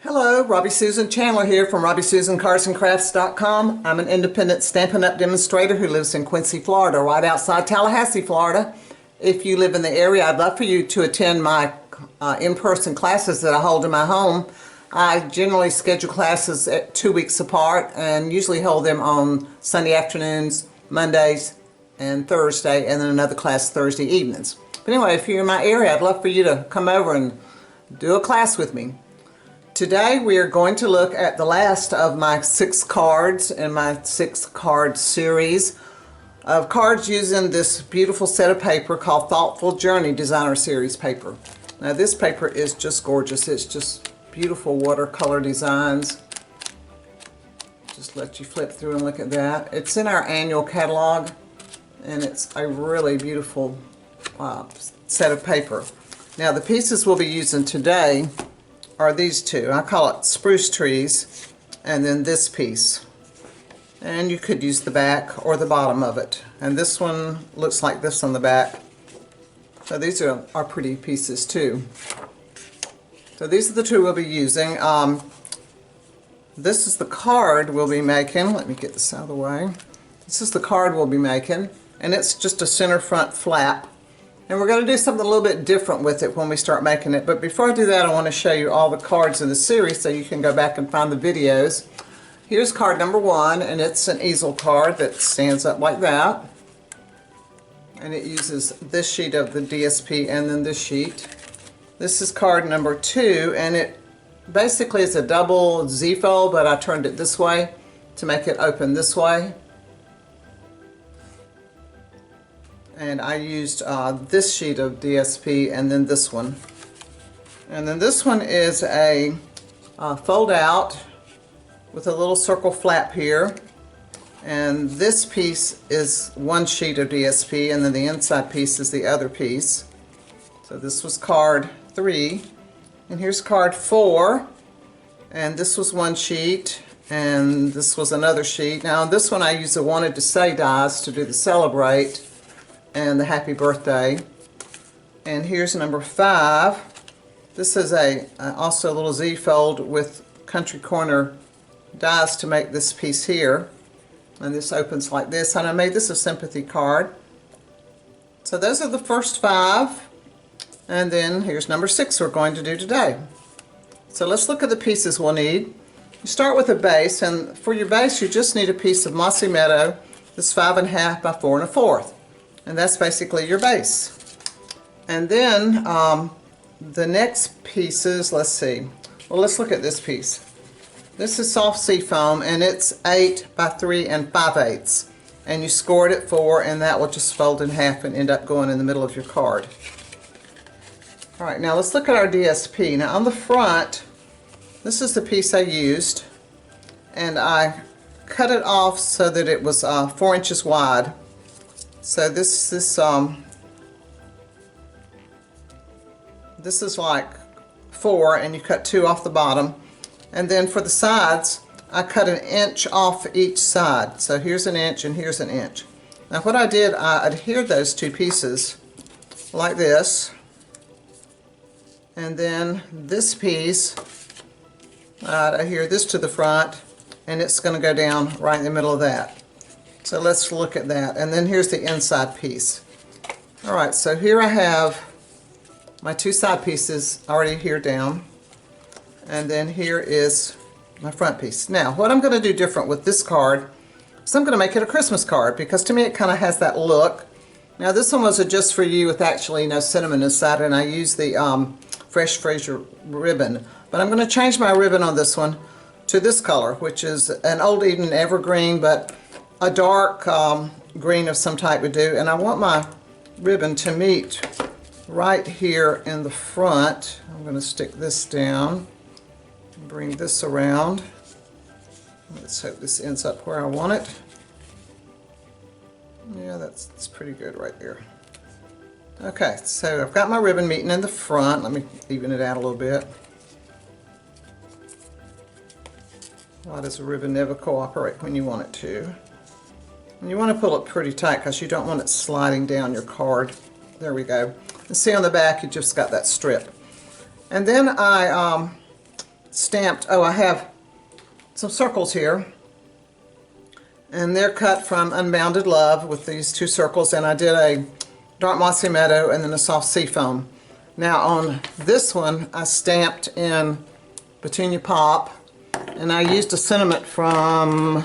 Hello, Robbie Susan Chandler here from RobbieSusanCarsandCrafts.com. I'm an independent Stampin' Up! Demonstrator who lives in Quincy, Florida, right outside Tallahassee, Florida. If you live in the area, I'd love for you to attend my in-person classes that I hold in my home. I generally schedule classes at 2 weeks apart and usually hold them on Sunday afternoons, Mondays, and Thursday, and then another class Thursday evenings. But anyway, if you're in my area, I'd love for you to come over and do a class with me. Today we are going to look at the last of my 6 cards in my 6 card series of cards using this beautiful set of paper called Thoughtful Journey Designer Series paper. Now this paper is just gorgeous. It's just beautiful watercolor designs. Just let you flip through and look at that. It's in our annual catalog and it's a really beautiful set of paper. Now the pieces we'll be using today are these two. I call it spruce trees, and then this piece. And you could use the back or the bottom of it. And this one looks like this on the back. So these are pretty pieces too. So these are the two we'll be using. This is the card we'll be making. Let me get this out of the way. This is the card we'll be making, and it's just a center front flap. And we're going to do something a little bit different with it when we start making it. But before I do that, I want to show you all the cards in the series so you can go back and find the videos. Here's card number 1, and it's an easel card that stands up like that. And it uses this sheet of the DSP and then this sheet. This is card number 2, and it basically is a double Z-fold, but I turned it this way to make it open this way. And I used this sheet of DSP and then this one. And then this one is a fold out with a little circle flap here. And this piece is one sheet of DSP, and then the inside piece is the other piece. So this was card 3. And here's card 4. And this was one sheet, and this was another sheet. Now on this one I used the Wanted to Say dies to do the Celebrate and the Happy Birthday. And here's number 5. This is also a little Z-fold with country corner dies to make this piece here. And this opens like this, and I made this a sympathy card. So those are the first 5. And then here's number 6 we're going to do today. So let's look at the pieces we'll need. You start with a base, and for your base you just need a piece of Mossy Meadow that's 5.5 by 4 1/4. And that's basically your base. And then the next pieces, let's see. Well, let's look at this piece. This is soft sea foam, and it's 8 by 3 5/8. And you score it at 4, and that will just fold in half and end up going in the middle of your card. Alright, now let's look at our DSP. Now on the front, this is the piece I used, and I cut it off so that it was 4 inches wide. So this is like 4, and you cut 2 off the bottom. And then for the sides, I cut 1 inch off each side. So here's 1 inch and here's 1 inch. Now what I did, I adhered those 2 pieces like this. And then this piece, I adhere this to the front, and it's going to go down right in the middle of that. So let's look at that. And then here's the inside piece. Alright, so here I have my 2 side pieces already here down. And then here is my front piece. Now, what I'm going to do different with this card is I'm going to make it a Christmas card, because to me it kind of has that look. Now this one was a Just For You with actually no cinnamon inside, and I used the Fresh Fraser ribbon. But I'm going to change my ribbon on this one to this color, which is an Old Eden Evergreen, but a dark green of some type would do. And I want my ribbon to meet right here in the front. I'm going to stick this down and bring this around. Let's hope this ends up where I want it. Yeah, that's pretty good right there. Okay, so I've got my ribbon meeting in the front. Let me even it out a little bit. Why does a ribbon never cooperate when you want it to? And you want to pull it pretty tight because you don't want it sliding down your card. There we go. And see on the back you just got that strip. And then I stamped, oh, I have some circles here. And they're cut from Unbounded Love with these 2 circles, and I did a dark mossy meadow and then a soft sea foam. Now on this one, I stamped in Petunia Pop, and I used a sentiment from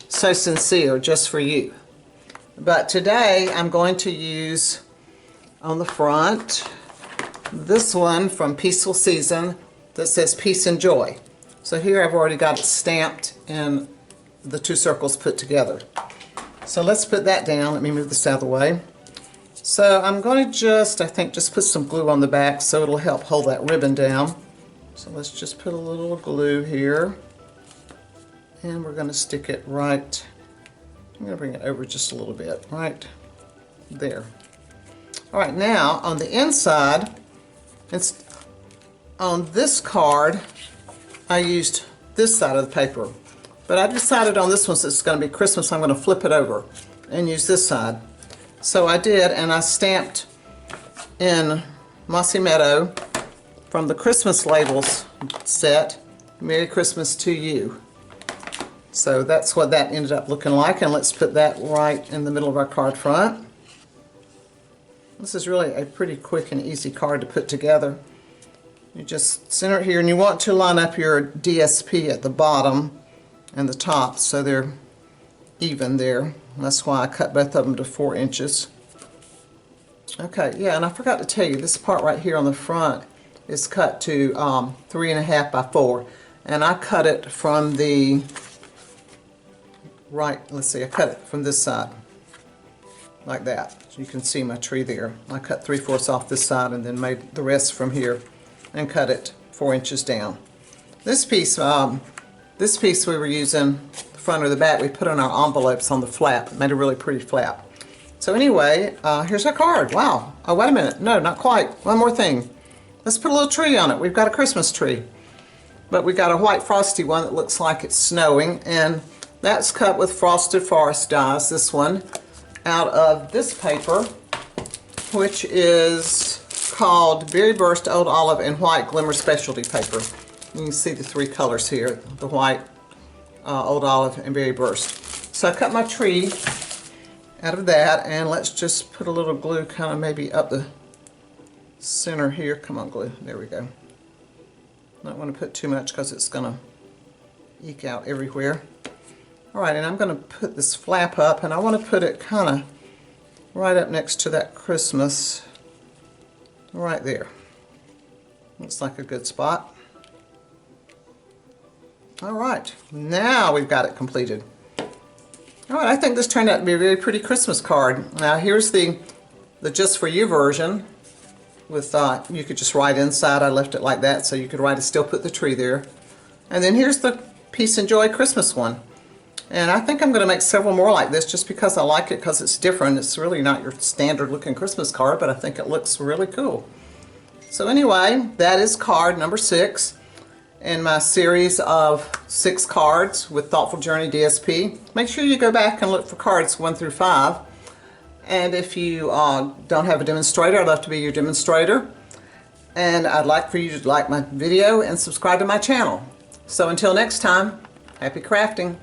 So Sincere, Just For You. But today I'm going to use on the front this one from Peaceful Season that says Peace and Joy. So here I've already got it stamped in the 2 circles put together. So let's put that down. Let me move this out of the way. So I'm going to I think just put some glue on the back so it'll help hold that ribbon down. So let's just put a little glue here. And we're going to stick it right, I'm going to bring it over just a little bit, right there. All right, now on the inside, it's on this card, I used this side of the paper. But I decided on this one, since it's going to be Christmas, I'm going to flip it over and use this side. So I did, and I stamped in Mossy Meadow from the Christmas labels set, Merry Christmas to You. So that's what that ended up looking like, and let's put that right in the middle of our card front. This is really a pretty quick and easy card to put together. You just center it here, and you want to line up your DSP at the bottom and the top so they're even there. That's why I cut both of them to 4 inches. Okay, yeah, and I forgot to tell you, this part right here on the front is cut to 3.5 by 4, and I cut it from the right, let's see, I cut it from this side like that. So you can see my tree there. I cut 3/4 off this side and then made the rest from here and cut it 4 inches down. This piece we were using, the front or the back, we put on our envelopes on the flap. It made a really pretty flap. So anyway, here's our card. Wow. Oh, wait a minute. No, not quite. One more thing. Let's put a little tree on it. We've got a Christmas tree. But we got a white frosty one that looks like it's snowing, and that's cut with Frosted Forest dies, this one, out of this paper, which is called Berry Burst Old Olive and White Glimmer Specialty Paper. You can see the 3 colors here, the white, Old Olive, and Berry Burst. So I cut my tree out of that, and let's just put a little glue kind of maybe up the center here. Come on, glue. There we go. Not want to put too much because it's going to eke out everywhere. All right, and I'm going to put this flap up, and I want to put it kind of right up next to that Christmas, right there. Looks like a good spot. All right, now we've got it completed. All right, I think this turned out to be a very pretty Christmas card. Now here's the Just For You version with, you could just write inside. I left it like that so you could write and still put the tree there. And then here's the Peace and Joy Christmas one. And I think I'm going to make several more like this just because I like it, because it's different. It's really not your standard looking Christmas card, but I think it looks really cool. So anyway, that is card number 6 in my series of 6 cards with Thoughtful Journey DSP. Make sure you go back and look for cards 1 through 5. And if you don't have a demonstrator, I'd love to be your demonstrator. And I'd like for you to like my video and subscribe to my channel. So until next time, happy crafting.